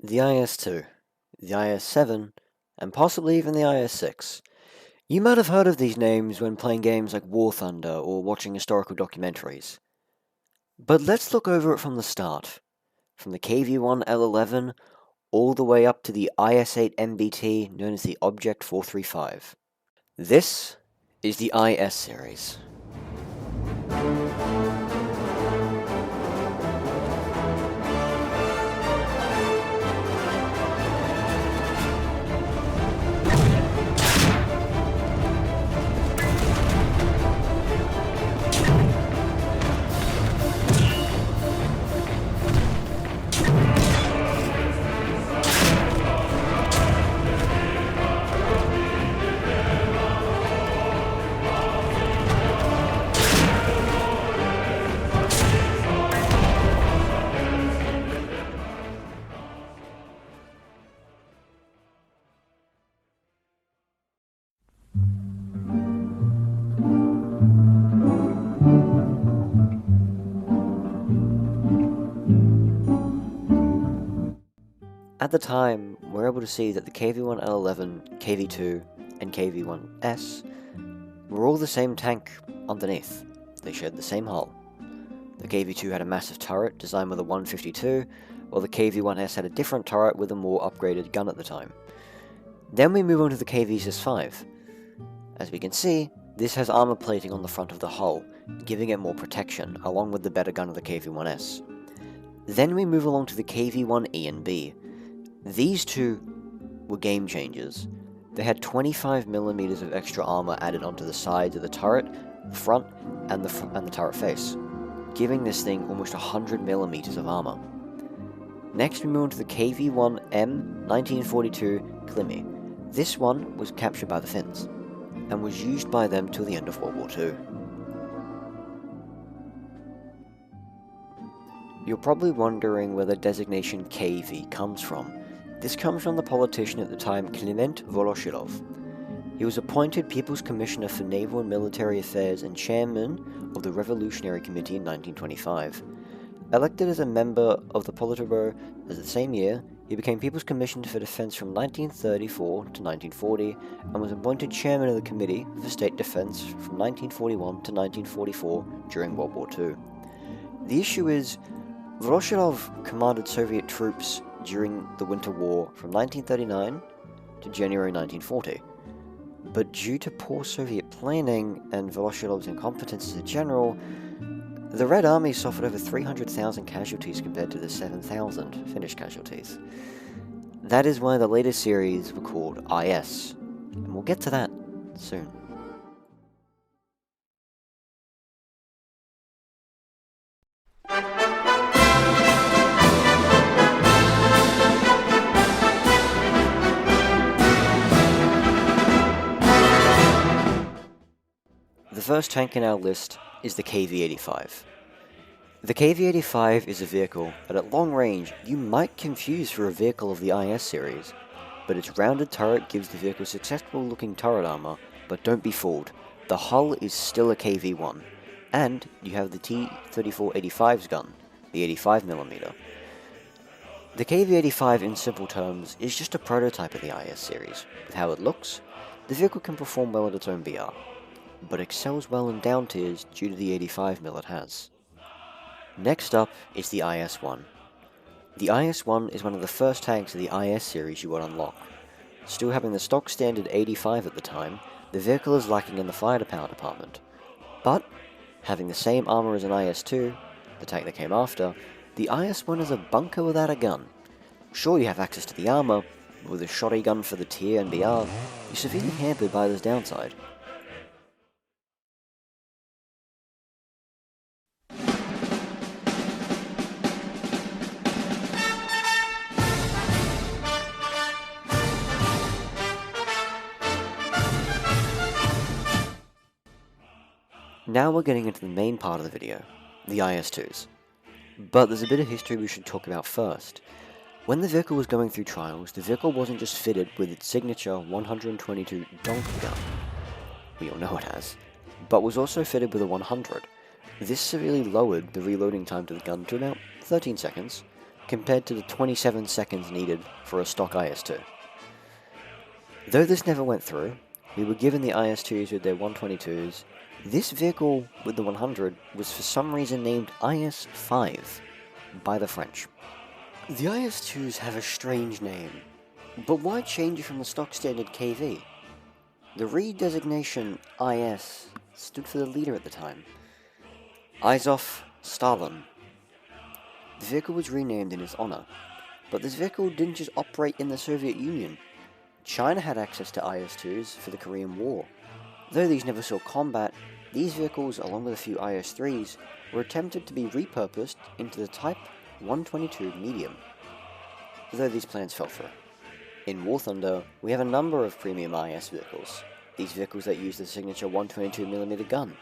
The IS-2, the IS-7, and possibly even the IS-6. You might have heard of these names when playing games like War Thunder or watching historical documentaries. But let's look over it from the start, from the KV-1L11 all the way up to the IS-8 MBT known as the Object 435. This is the IS series. At the time, we're able to see that the KV-1L11, KV-2, and KV-1S were all the same tank underneath. They shared the same hull. The KV-2 had a massive turret designed with a 152, while the KV-1S had a different turret with a more upgraded gun at the time. Then we move on to the KV-5. As we can see, this has armor plating on the front of the hull, giving it more protection, along with the better gun of the KV-1S. Then we move along to the KV-1E and B. These two were game changers. They had 25mm of extra armor added onto the sides of the turret, the front, and the turret face, giving this thing almost 100mm of armor. Next we move on to the KV-1M 1942 Klimi. This one was captured by the Finns, and was used by them till the end of World War II. You're probably wondering where the designation KV comes from. This comes from the politician at the time, Kliment Voloshilov. He was appointed People's Commissioner for Naval and Military Affairs and Chairman of the Revolutionary Committee in 1925. Elected as a member of the Politburo as the same year, he became People's Commissioner for Defense from 1934 to 1940 and was appointed Chairman of the Committee for State Defense from 1941 to 1944 during World War II. The issue is, Voloshilov commanded Soviet troops during the Winter War from 1939 to January 1940. But due to poor Soviet planning and Voloshilov's incompetence as a general, the Red Army suffered over 300,000 casualties compared to the 7,000 Finnish casualties. That is why the later series were called IS, and we'll get to that soon. The first tank in our list is the KV-85. The KV-85 is a vehicle that at long range you might confuse for a vehicle of the IS series, but its rounded turret gives the vehicle successful looking turret armor, but don't be fooled, the hull is still a KV-1, and you have the T-34-85's gun, the 85mm. The KV-85 in simple terms is just a prototype of the IS series. With how it looks, the vehicle can perform well at its own BR, but excels well in down tiers due to the 85mm it has. Next up is the IS-1. The IS-1 is one of the first tanks of the IS series you would unlock. Still having the stock standard 85 at the time, the vehicle is lacking in the firepower department. But, having the same armor as an IS-2, the tank that came after, the IS-1 is a bunker without a gun. Sure, you have access to the armor, but with a shoddy gun for the tier and BR, you're severely hampered by this downside. Now we're getting into the main part of the video, the IS-2s. But there's a bit of history we should talk about first. When the vehicle was going through trials, the vehicle wasn't just fitted with its signature 122 donkey gun, we all know it has, but was also fitted with a 100. This severely lowered the reloading time to the gun to about 13 seconds, compared to the 27 seconds needed for a stock IS-2. Though this never went through, we were given the IS-2s with their 122s. This vehicle with the 100 was for some reason named IS-5 by the French. The IS-2s have a strange name, but why change it from the stock standard KV? The redesignation IS stood for the leader at the time, Izov Stalin. The vehicle was renamed in his honor, but this vehicle didn't just operate in the Soviet Union. China had access to IS-2s for the Korean War. Though these never saw combat, these vehicles, along with a few IS-3s, were attempted to be repurposed into the Type 122 medium, though these plans fell through. In War Thunder, we have a number of premium IS vehicles, these vehicles that use the signature 122mm gun,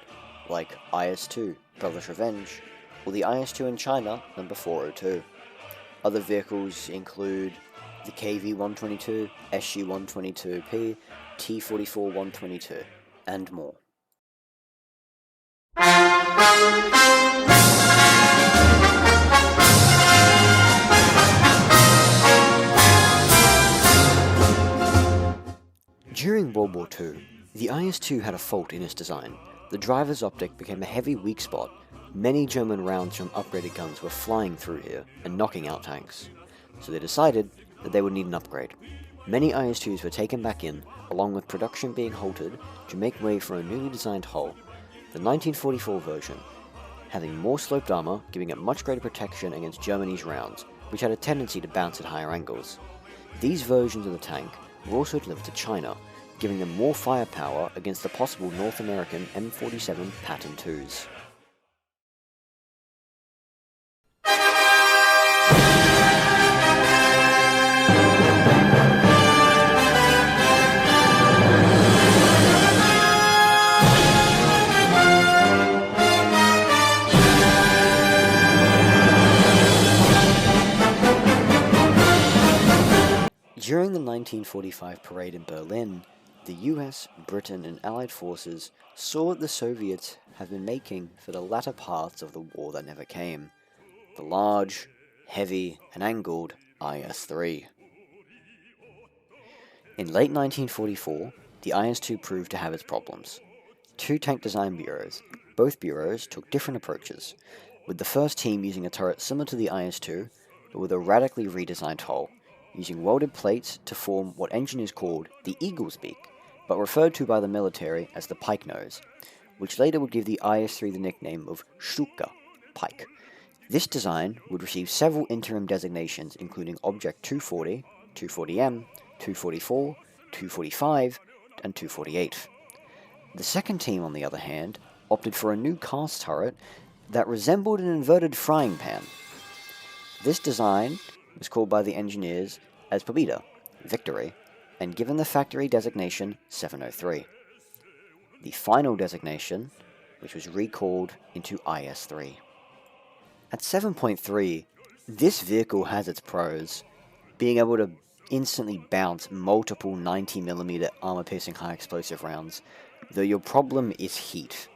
like IS-2, Brother's Revenge, or the IS-2 in China, number 402. Other vehicles include the KV-122, SU-122P, T-44-122, and more. During World War II, the IS-2 had a fault in its design. The driver's optic became a heavy weak spot. Many German rounds from upgraded guns were flying through here and knocking out tanks. So they decided that they would need an upgrade. Many IS-2s were taken back in, along with production being halted to make way for a newly designed hull, the 1944 version, having more sloped armor, giving it much greater protection against Germany's rounds, which had a tendency to bounce at higher angles. These versions of the tank were also delivered to China, giving them more firepower against the possible North American M47 Patton IIs. During the 1945 parade in Berlin, the US, Britain, and Allied forces saw what the Soviets have been making for the latter parts of the war that never came: the large, heavy, and angled IS-3. In late 1944, the IS-2 proved to have its problems. Two tank design bureaus. Both bureaus took different approaches, with the first team using a turret similar to the IS-2, but with a radically redesigned hull, using welded plates to form what engineers called the Eagle's Beak, but referred to by the military as the Pike Nose, which later would give the IS-3 the nickname of Stuka, Pike. This design would receive several interim designations including Object 240, 240M, 244, 245, and 248. The second team, on the other hand, opted for a new cast turret that resembled an inverted frying pan. This design was called by the engineers as Pobeda, Victory, and given the factory designation 703. The final designation, which was recalled into IS-3. At 7.3, this vehicle has its pros, being able to instantly bounce multiple 90mm armor-piercing high-explosive rounds, though your problem is heat.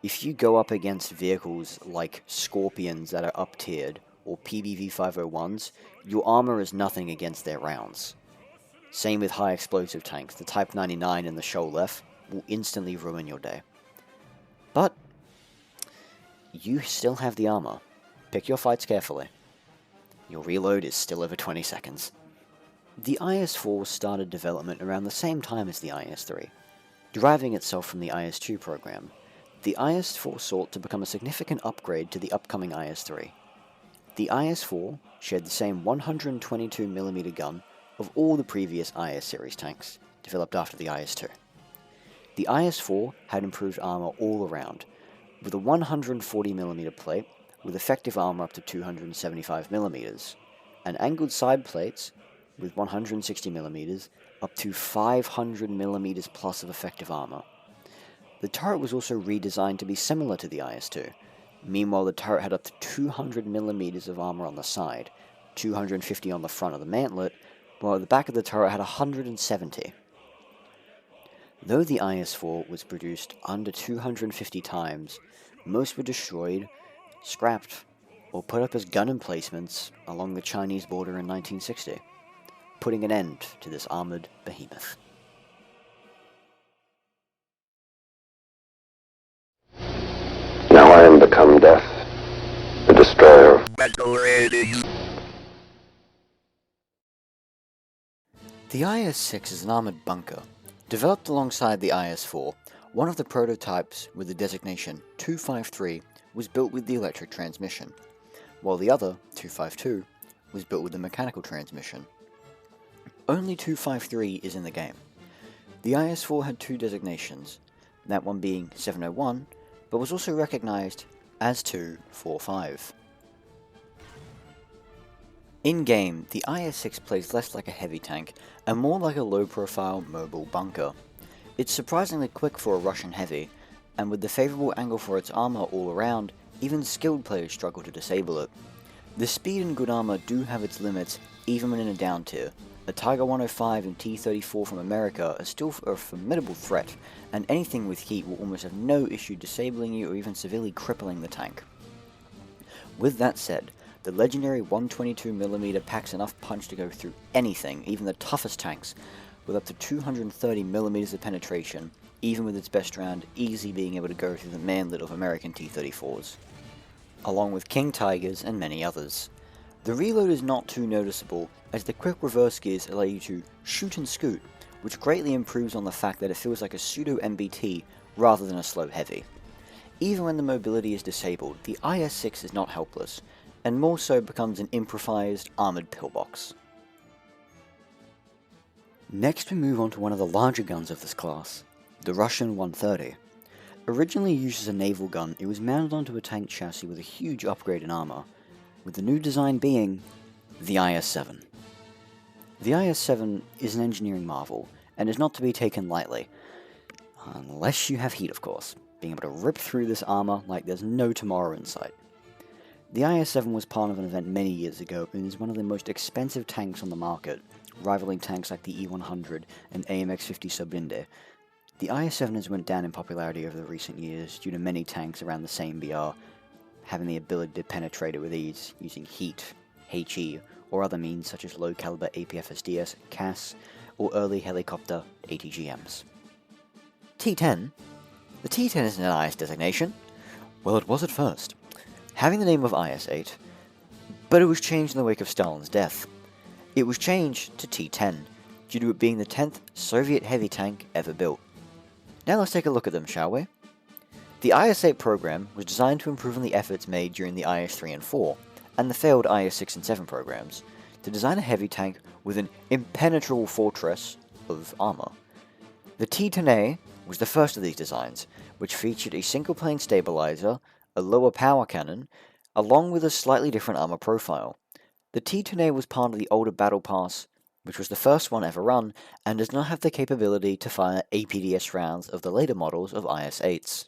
If you go up against vehicles like Scorpions that are up-tiered, or PBV-501s, your armor is nothing against their rounds. Same with high-explosive tanks. The Type 99 and the Sholef will instantly ruin your day. But you still have the armor. Pick your fights carefully. Your reload is still over 20 seconds. The IS-4 started development around the same time as the IS-3. Deriving itself from the IS-2 program, the IS-4 sought to become a significant upgrade to the upcoming IS-3. The IS-4 shared the same 122mm gun of all the previous IS series tanks, developed after the IS-2. The IS-4 had improved armor all around, with a 140mm plate with effective armor up to 275mm, and angled side plates with 160mm up to 500mm plus of effective armor. The turret was also redesigned to be similar to the IS-2. Meanwhile, the turret had up to 200mm of armor on the side, 250 on the front of the mantlet, while the back of the turret had 170. Though the IS-4 was produced under 250 times, most were destroyed, scrapped, or put up as gun emplacements along the Chinese border in 1960, putting an end to this armoured behemoth. Now I am become death, the destroyer. The IS-6 is an armoured bunker. Developed alongside the IS-4, one of the prototypes with the designation 253 was built with the electric transmission, while the other, 252, was built with the mechanical transmission. Only 253 is in the game. The IS-4 had two designations, that one being 701, but was also recognised as 245. In-game, the IS-6 plays less like a heavy tank and more like a low-profile mobile bunker. It's surprisingly quick for a Russian heavy, and with the favourable angle for its armour all around, even skilled players struggle to disable it. The speed and good armour do have its limits, even when in a down tier. A Tiger 105 and T-34 from America are still a formidable threat, and anything with heat will almost have no issue disabling you or even severely crippling the tank. With that said, the legendary 122mm packs enough punch to go through anything, even the toughest tanks, with up to 230mm of penetration, even with its best round easily being able to go through the manlet of American T-34s, along with King Tigers and many others. The reload is not too noticeable, as the quick reverse gears allow you to shoot and scoot, which greatly improves on the fact that it feels like a pseudo-MBT rather than a slow heavy. Even when the mobility is disabled, the IS-6 is not helpless, and more so becomes an improvised armoured pillbox. Next we move on to one of the larger guns of this class, the Russian 130. Originally used as a naval gun, it was mounted onto a tank chassis with a huge upgrade in armour, with the new design being the IS-7. The IS-7 is an engineering marvel, and is not to be taken lightly, unless you have heat of course, being able to rip through this armour like there's no tomorrow in sight. The IS-7 was part of an event many years ago and is one of the most expensive tanks on the market, rivaling tanks like the E-100 and AMX-50 Subblinde. The IS-7 has went down in popularity over the recent years due to many tanks around the same BR having the ability to penetrate it with ease using heat, HE, or other means such as low caliber APFSDS, CAS, or early helicopter ATGMs. T-10? The T-10 isn't an IS designation. Well, it was at first, having the name of IS-8, but it was changed in the wake of Stalin's death. It was changed to T-10, due to it being the 10th Soviet heavy tank ever built. Now let's take a look at them, shall we? The IS-8 program was designed to improve on the efforts made during the IS-3 and 4, and the failed IS-6 and 7 programs, to design a heavy tank with an impenetrable fortress of armor. The T-10A was the first of these designs, which featured a single-plane stabilizer, a lower power cannon, along with a slightly different armor profile. The T-10A was part of the older Battle Pass, which was the first one ever run, and does not have the capability to fire APDS rounds of the later models of IS-8s.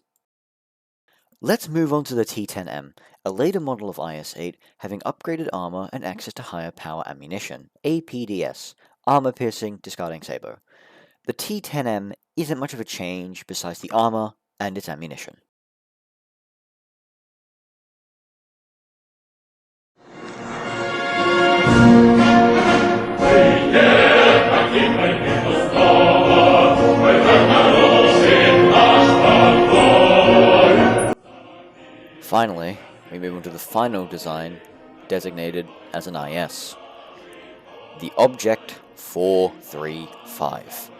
Let's move on to the T-10M, a later model of IS-8 having upgraded armor and access to higher power ammunition, APDS, armor piercing discarding saber. The T-10M isn't much of a change besides the armor and its ammunition. Finally, we move on to the final design, designated as an IS. The Object 435.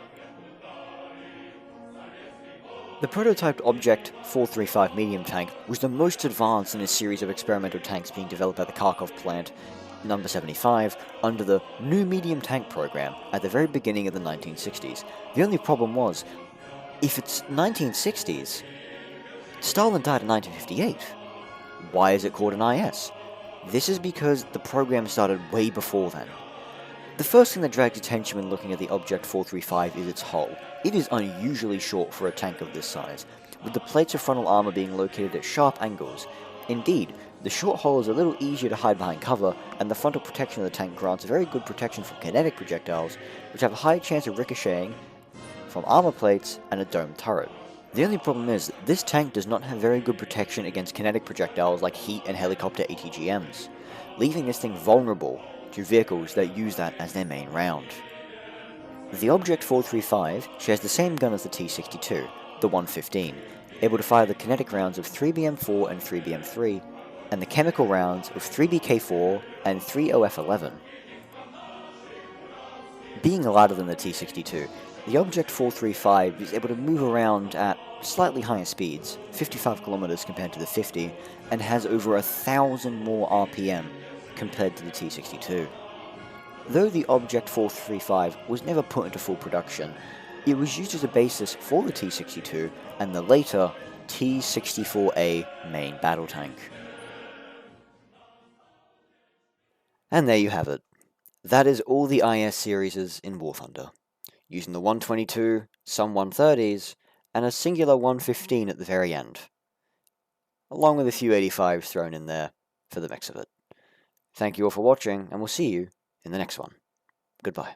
The prototyped Object 435 medium tank was the most advanced in a series of experimental tanks being developed at the Kharkov plant, number 75, under the New Medium Tank program at the very beginning of the 1960s. The only problem was, if it's 1960s, Stalin died in 1958. Why is it called an IS? This is because the program started way before then. The first thing that drags attention when looking at the Object 435 is its hull. It is unusually short for a tank of this size, with the plates of frontal armor being located at sharp angles. Indeed, the short hull is a little easier to hide behind cover, and the frontal protection of the tank grants a very good protection from kinetic projectiles, which have a high chance of ricocheting from armor plates and a domed turret. The only problem is that this tank does not have very good protection against kinetic projectiles like heat and helicopter ATGMs, leaving this thing vulnerable to vehicles that use that as their main round. The Object 435 shares the same gun as the T-62, the 115, able to fire the kinetic rounds of 3BM4 and 3BM3, and the chemical rounds of 3BK4 and 3OF11. Being lighter than the T-62, the Object 435 is able to move around at slightly higher speeds, 55 km compared to the 50, and has over 1,000 more RPM compared to the T-62. Though the Object 435 was never put into full production, it was used as a basis for the T-62 and the later T-64A main battle tank. And there you have it. That is all the IS series in War Thunder, using the 122, some 130s, and a singular 115 at the very end, along with a few 85s thrown in there for the mix of it. Thank you all for watching, and we'll see you in the next one. Goodbye.